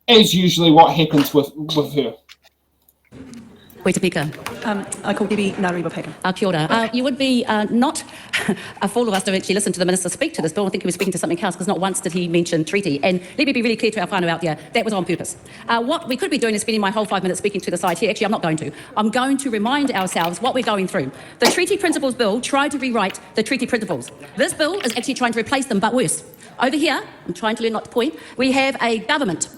as usually what happens with her. Ngarewa-Packer. I call Ngarewa-Packer. Kia ora. You would be not a fool of us to actually listen to the Minister speak to this bill. I think he was speaking to something else, because not once did he mention treaty. And let me be really clear to our whānau out there, that was on purpose. What we could be doing is spending my whole 5 minutes speaking to the side here. Actually, I'm not going to. I'm going to remind ourselves what we're going through. The Treaty Principles Bill tried to rewrite the treaty principles. This bill is actually trying to replace them, but worse. Over here, I'm trying to learn not to point, we have a government,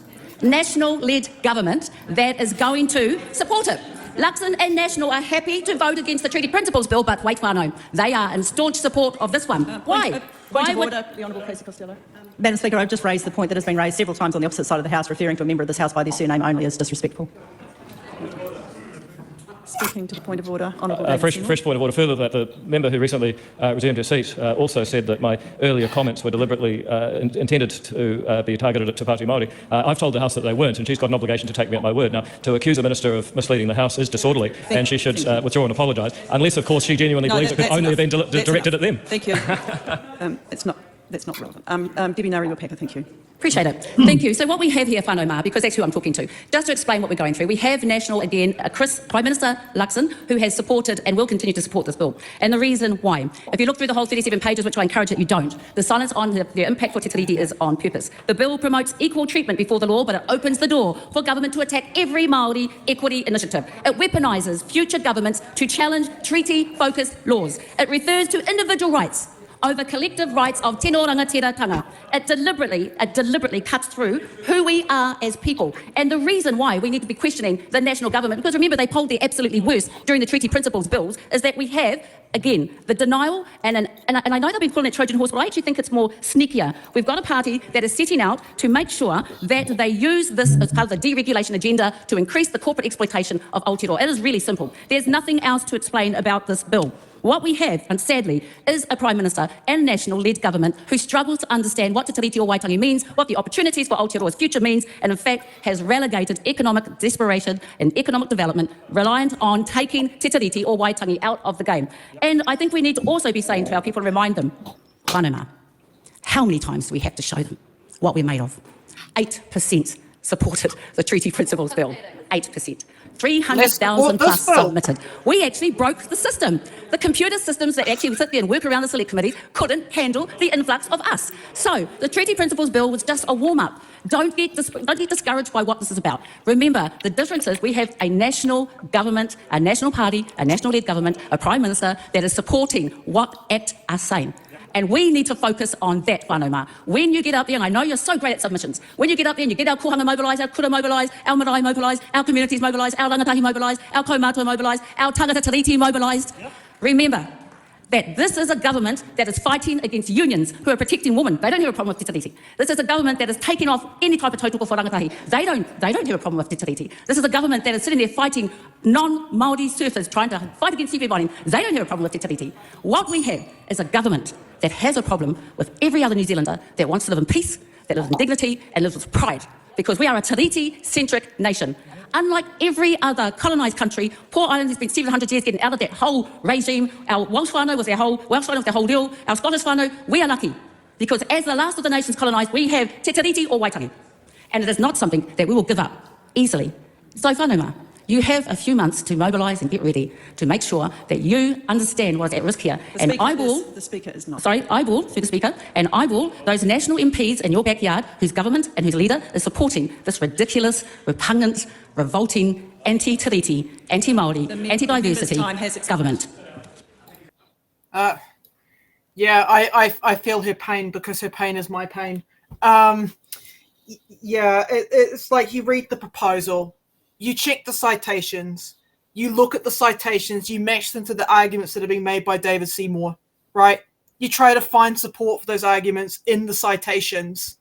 national-led government, that is going to support it. Luxon and National are happy to vote against the Treaty Principles Bill, but wait, whānau, they are in staunch support of this one. Why? Point of order, the Honourable Casey Costello. Madam Speaker, I've just raised the point that has been raised several times on the opposite side of the House, referring to a member of this House by their surname only as disrespectful. Speaking to the point of order, Honourable fresh point of order. Further, that the member who recently resumed her seat also said that my earlier comments were deliberately intended to be targeted at Te Pāti Māori. I've told the House that they weren't, and she's got an obligation to take me at my word. Now, to accuse a minister of misleading the House is disorderly, and she should withdraw and apologise, unless, of course, she genuinely believes it could only have been directed at them. Thank you. That's not relevant. Debbie Ngarewa-Packer, thank you. Appreciate it. Thank you. So what we have here, whānau mā, because that's who I'm talking to, just to explain what we're going through, we have National, again, Prime Minister Luxon, who has supported and will continue to support this bill. And the reason why, if you look through the whole 37 pages, which I encourage that you don't, the silence on the impact for Te Tiriti is on purpose. The bill promotes equal treatment before the law, but it opens the door for government to attack every Māori equity initiative. It weaponises future governments to challenge treaty-focused laws. It refers to individual rights over collective rights of tino rangatiratanga. It deliberately cuts through who we are as people. And the reason why we need to be questioning the national government, because remember, they polled their absolutely worst during the Treaty Principles bills, is that we have, again, the denial, and I know they've been calling it Trojan horse, but I actually think it's more sneakier. We've got a party that is setting out to make sure that they use this as part of the deregulation agenda to increase the corporate exploitation of Aotearoa. It is really simple. There's nothing else to explain about this bill. What we have, and sadly, is a Prime Minister and National-led government who struggles to understand what Te Tiriti o Waitangi means, what the opportunities for Aotearoa's future means, and in fact has relegated economic desperation and economic development reliant on taking Te Tiriti o Waitangi out of the game. And I think we need to also be saying to our people, remind them, whānau mā, how many times do we have to show them what we're made of? 8% supported the Treaty Principles Bill. 8%. 300,000 plus submitted. We actually broke the system. The computer systems that actually sit there and work around the select committees couldn't handle the influx of us. So the Treaty Principles Bill was just a warm-up. Don't get discouraged by what this is about. Remember, the difference is we have a national government, a national party, a national-led government, a Prime Minister that is supporting what Act are saying. And we need to focus on that, whānau mā. When you get up there, and I know you're so great at submissions, when you get up there and you get our kohanga mobilised, our kura mobilised, our marae mobilised, our communities mobilised, our rangatahi mobilised, our kaumātua mobilised, our tangata Tiriti mobilised, remember that this is a government that is fighting against unions who are protecting women. They don't have a problem with Te Tiriti. This is a government that is taking off any type of tautoko for rangatahi. They don't have a problem with Te Tiriti. This is a government that is sitting there fighting non-Māori surfers, trying to fight against seafood mining. They don't have a problem with Te Tiriti. What we have is a government that has a problem with every other New Zealander that wants to live in peace, that lives in dignity, and lives with pride. Because we are a Tiriti-centric nation. Unlike every other colonised country, Port Island has been 700 years getting out of that whole regime. Our Welsh whānau was their whole reo. Our Scottish whānau, we are lucky. Because as the last of the nations colonised, we have Te Tiriti o Waitangi. And it is not something that we will give up easily. So whānau mā, you have a few months to mobilise and get ready to make sure that you understand what is at risk here. The Speaker is not. Sorry, I will, through the Speaker, and I will, those national MPs in your backyard whose government and whose leader is supporting this ridiculous, repugnant, revolting, anti-Tiriti, anti-Māori, anti-diversity government. Yeah, I feel her pain because her pain is my pain. Yeah, it's like you read the proposal, you check the citations, you look at the citations, you match them to the arguments that are being made by David Seymour, right? You try to find support for those arguments in the citations.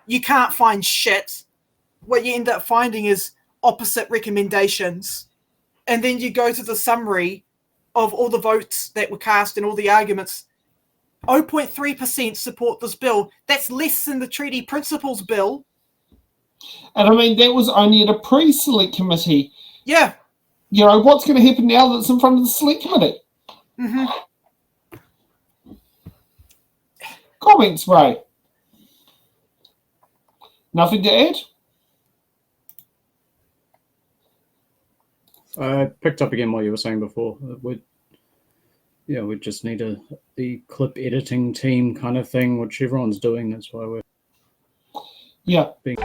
You can't find shit. What you end up finding is opposite recommendations. And then you go to the summary of all the votes that were cast and all the arguments. 0.3% support this bill. That's less than the Treaty Principles Bill. And I mean, that was only at a pre-select committee. Yeah. You know, what's going to happen now that's in front of the select committee? Mm-hmm. Comments, Ray? Nothing to add? I picked up again what you were saying before. We just need the clip editing team kind of thing, which everyone's doing. That's why we're Yeah. being